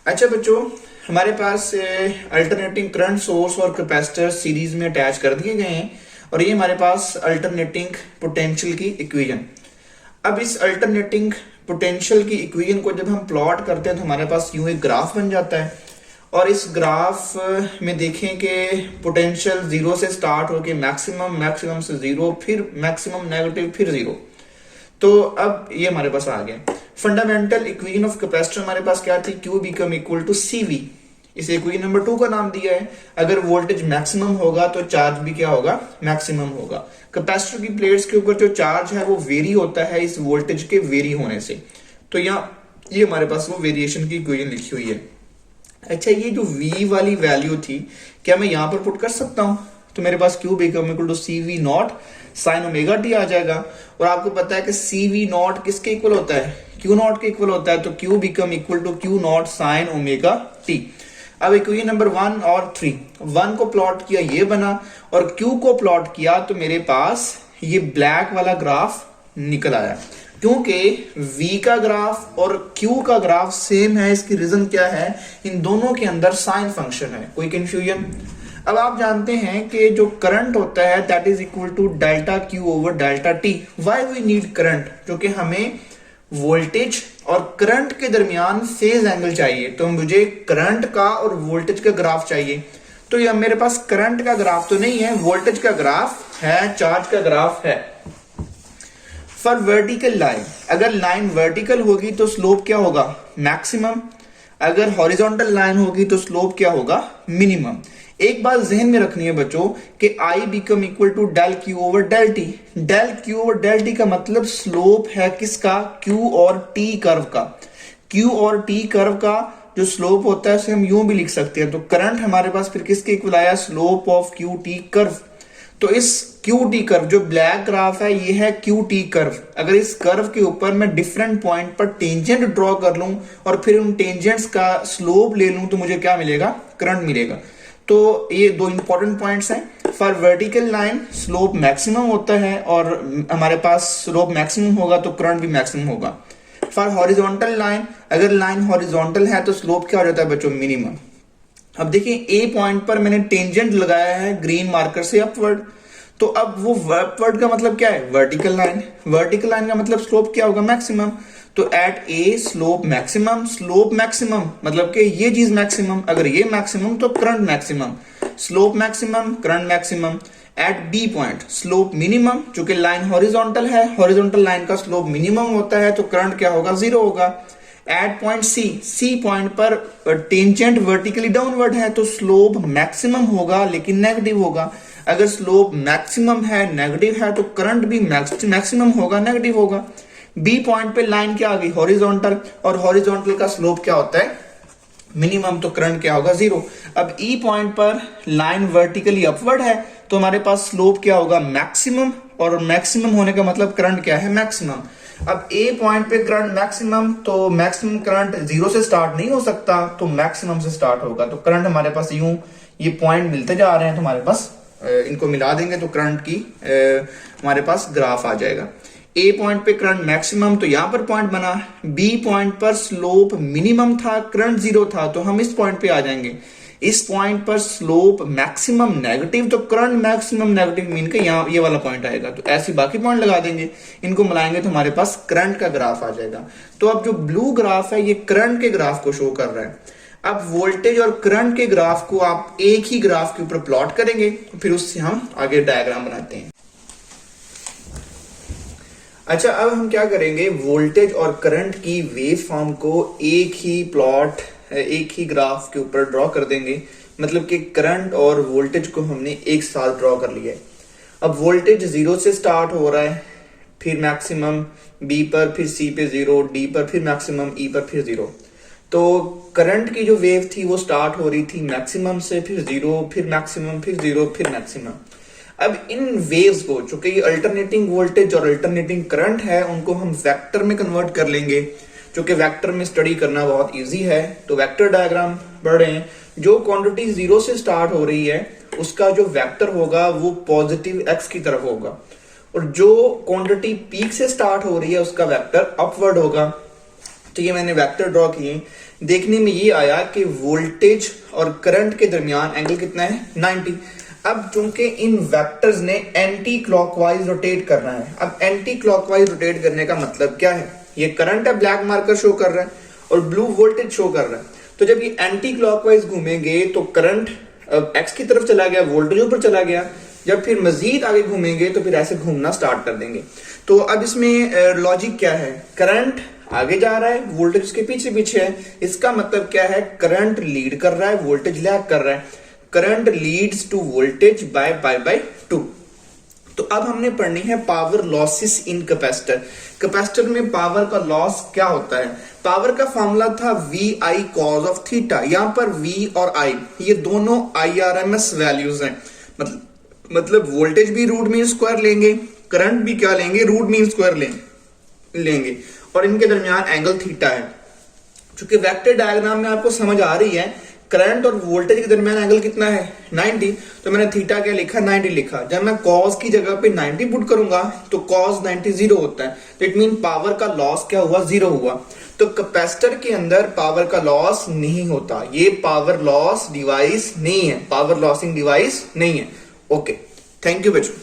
अच्छा बच्चों, हमारे पास अल्टरनेटिंग करंट सोर्स और कैपेसिटर सीरीज में अटैच कर दिए गए हैं और ये हमारे पास अल्टरनेटिंग पोटेंशियल की इक्वेशन। अब इस अल्टरनेटिंग पोटेंशियल की इक्वेशन को जब हम प्लॉट करते हैं तो हमारे पास यूं एक ग्राफ बन जाता है और इस ग्राफ में देखें कि पोटेंशियल जीरो से स्टार्ट होके मैक्सिमम, मैक्सिमम से जीरो, फिर मैक्सिमम, नेगेटिव, फिर जीरो। तो अब ये हमारे पास आ गया। फंडामेंटल इक्वेशन ऑफ कैपेसिटर हमारे पास क्या थी? Q become equal to CV। इसे इक्वेशन नंबर 2 का नाम दिया है। अगर वोल्टेज मैक्सिमम होगा तो चार्ज भी क्या होगा? मैक्सिमम होगा। कैपेसिटर की प्लेट्स के ऊपर जो चार्ज है वो वेरी होता है इस वोल्टेज के वेरी होने से। तो यहाँ ये हमारे पास वो वेरिएशन की इक्वेशन लिखी हुई है। अच्छा, ये जो V वाली वैल्यू थी क्या मैं यहां पर पुट कर सकता हूं? तो मेरे पास Q become equal to CV not sign omega t आ जाएगा। और आपको पता है कि CV नॉट किसके इक्वल होता है? Q नॉट के इक्वल होता है। तो Q become equal to Q naught sign omega T. अब इक्वेशन नंबर 1 और 3, 1 को प्लॉट किया ये बना और Q को प्लॉट किया तो मेरे पास ये ब्लैक वाला ग्राफ निकल आया। क्योंकि V का ग्राफ और Q का ग्राफ सेम है, इसकी रीजन क्या है? इन दोनों के अंदर साइन फंक्शन है। कोई कंफ्यूजन? अब आप जानते हैं कि जो करंट होता है that is equal to delta Q over delta T। Why we need current? क्योंकि हमें वोल्टेज और करंट के दरमियान फेज एंगल चाहिए। तो मुझे करंट का और वोल्टेज का ग्राफ चाहिए। तो ये मेरे पास करंट का ग्राफ तो नहीं है, वोल्टेज का ग्राफ है, चार्ज का ग्राफ है। फॉर वर्टिकल लाइन, अगर लाइन वर्टिकल होगी तो स्लोप क्या होगा? मैक्सिमम। अगर हॉरिजॉन्टल लाइन होगी तो स्लोप क्या होगा? मिनिमम। एक बात जहन में रखनी है बच्चों कि I become equal to del Q over del T। Del Q over del T का मतलब स्लोप है किसका? Q और T कर्व का। Q और T कर्व का जो स्लोप होता है उसे हम यूं भी लिख सकते हैं। तो करंट हमारे पास फिर किसके इक्वल आया? Slope of QT curve. तो इस QT कर्व जो ब्लैक ग्राफ है ये है QT कर्व। अगर इस कर्व के ऊपर मैं डिफरेंट पॉइंट पर टेंजेंट ड्रॉ कर लूं और फिर उन टेंजेंट्स का स्लोप ले लूं तो मुझे क्या मिलेगा? करंट मिलेगा। तो ये दो इंपॉर्टेंट पॉइंट्स हैं। For vertical line slope maximum होता है और हमारे पास स्लोप मैक्सिमम होगा तो करंट भी मैक्सिमम होगा। फॉर हॉरिजॉन्टल लाइन, अगर लाइन हॉरिजॉन्टल है तो स्लोप क्या हो जाता है बच्चों? मिनिमम। अब देखिए ए पॉइंट पर मैंने टेंजेंट लगाया है ग्रीन मार्कर से अपवर्ड। तो अब वो अपवर्ड का मतलब क्या है? Vertical line. वर्टिकल लाइन का मतलब स्लोप क्या होगा? मैक्सिमम। तो at A slope maximum. Slope maximum मतलब कि ये चीज मैक्सिमम, अगर ये मैक्सिमम तो current maximum. Slope maximum, current maximum. At B point slope minimum, चूंकि लाइन हॉरिजॉन्टल है, हॉरिजॉन्टल लाइन का स्लोप मिनिमम होता है तो करंट क्या होगा? जीरो होगा। एट पॉइंट सी पॉइंट पर टेंजेंट वर्टिकली डाउनवर्ड है तो स्लोप मैक्सिमम होगा लेकिन नेगेटिव होगा। अगर स्लोप मैक्सिमम है, नेगेटिव है तो करंट भी मैक्सिमम होगा, नेगेटिव होगा। बी पॉइंट पे लाइन क्या आ गई? हॉरिजॉन्टल, और हॉरिजॉन्टल का स्लोप क्या होता है? मिनिमम, तो करंट क्या होगा? जीरो। अब ई पॉइंट पर लाइन वर्टिकली अपवर्ड है तो हमारे पास स्लोप क्या होगा? मैक्सिमम, और मैक्सिमम होने का मतलब करंट क्या है? मैक्सिमम। अब ए पॉइंट पे करंट मैक्सिमम, तो मैक्सिमम करंट जीरो से स्टार्ट नहीं हो सकता तो मैक्सिमम से स्टार्ट होगा। तो करंट हमारे पास यूं ये पॉइंट मिलते जा रहे हैं तो हमारे पास इनको मिला देंगे तो करंट की हमारे पास ग्राफ आ जाएगा। ए पॉइंट पे करंट मैक्सिमम तो यहां पर पॉइंट बना। बी पॉइंट पर स्लोप मिनिमम था, करंट जीरो था तो हम इस पॉइंट पे आ जाएंगे। इस पॉइंट पर स्लोप मैक्सिमम नेगेटिव तो करंट मैक्सिमम नेगेटिव मीन के यहाँ ये वाला पॉइंट आएगा। तो ऐसे बाकी पॉइंट लगा देंगे, इनको मिलाएंगे तो हमारे पास करंट का ग्राफ आ जाएगा। तो अब जो ब्लू ग्राफ है ये करंट के ग्राफ को शो कर रहा है। अब वोल्टेज और करंट के ग्राफ को आप एक ही ग्राफ के ऊपर प्लॉट करेंगे फिर उससे हम आगे डायग्राम बनाते हैं। अच्छा, अब हम क्या करेंगे? वोल्टेज और करंट की वेव फॉर्म को एक ही प्लॉट, एक ही ग्राफ के ऊपर ड्रॉ कर देंगे। मतलब कि करंट और वोल्टेज को हमने एक साथ ड्रॉ कर लिया है। अब वोल्टेज जीरो से स्टार्ट हो रहा है, फिर मैक्सिमम बी पर, फिर सी पे जीरो, डी पर फिर मैक्सिमम, ई पर फिर जीरो। तो करंट की जो वेव थी वो स्टार्ट हो रही थी मैक्सिमम से, फिर जीरो, फिर मैक्सिमम, फिर जीरो, फिर मैक्सिमम। अब इन वेव्स को, चूंकि ये अल्टरनेटिंग वोल्टेज और अल्टरनेटिंग करंट है, उनको हम वेक्टर में कन्वर्ट कर लेंगे। चूंकि वेक्टर में स्टडी करना बहुत इजी है तो वेक्टर डायग्राम पढ़ रहे हैं। जो क्वांटिटी जीरो से स्टार्ट हो रही है उसका जो वेक्टर होगा वो पॉजिटिव एक्स की तरफ होगा, और जो क्वांटिटी पीक से स्टार्ट हो रही है उसका वेक्टर अपवर्ड होगा। तो ये मैंने वेक्टर ड्रॉ किए। देखने में ये आया कि वोल्टेज और करंट के दरमियान एंगल कितना है 90। अब चूंकि इन वेक्टर्स ने एंटी क्लॉकवाइज रोटेट करना है, अब एंटी क्लॉकवाइज रोटेट करने का मतलब क्या है, ये करंट है ब्लैक मार्कर शो कर रहा है और ब्लू वोल्टेज शो कर रहा है। तो जब ये एंटी क्लॉकवाइज घूमेंगे तो करंट एक्स की तरफ चला गया, वोल्टेज ऊपर चला गया। जब फिर मजीद आगे घूमेंगे तो फिर ऐसे घूमना स्टार्ट कर देंगे। तो अब इसमें लॉजिक क्या है, करंट आगे जा रहा है, वोल्टेज उसके पीछे पीछे है। इसका मतलब क्या है, करंट लीड कर रहा है, वोल्टेज लैग कर रहा है। Current leads to voltage by pi by 2। तो अब हमने पढ़नी है power losses in capacitor. Capacitor में पावर का लॉस क्या होता है। पावर का फॉर्मूला था V I cos of theta. यहां पर वी और आई ये दोनों IRMS वैल्यूज हैं। मतलब वोल्टेज भी रूट मीन स्क्वायर लेंगे, करंट भी क्या लेंगे, रूट मीन स्क्वायर लेंगे और इनके दरमियान एंगल थीटा है। चूंकि वेक्टर डायग्राम में आपको समझ आ रही है करंट और वोल्टेज के दरमियान एंगल कितना है 90, तो मैंने थीटा क्या लिखा 90 लिखा। जब मैं कॉस की जगह पे 90 पुट करूंगा तो कॉस 90 जीरो होता है, तो इट मीन पावर का लॉस क्या हुआ, जीरो हुआ। तो कैपेसिटर के अंदर पावर का लॉस नहीं होता, ये पावर लॉस डिवाइस नहीं है, पावर लॉसिंग डिवाइस नहीं है। ओके, थैंक यू बच्चों।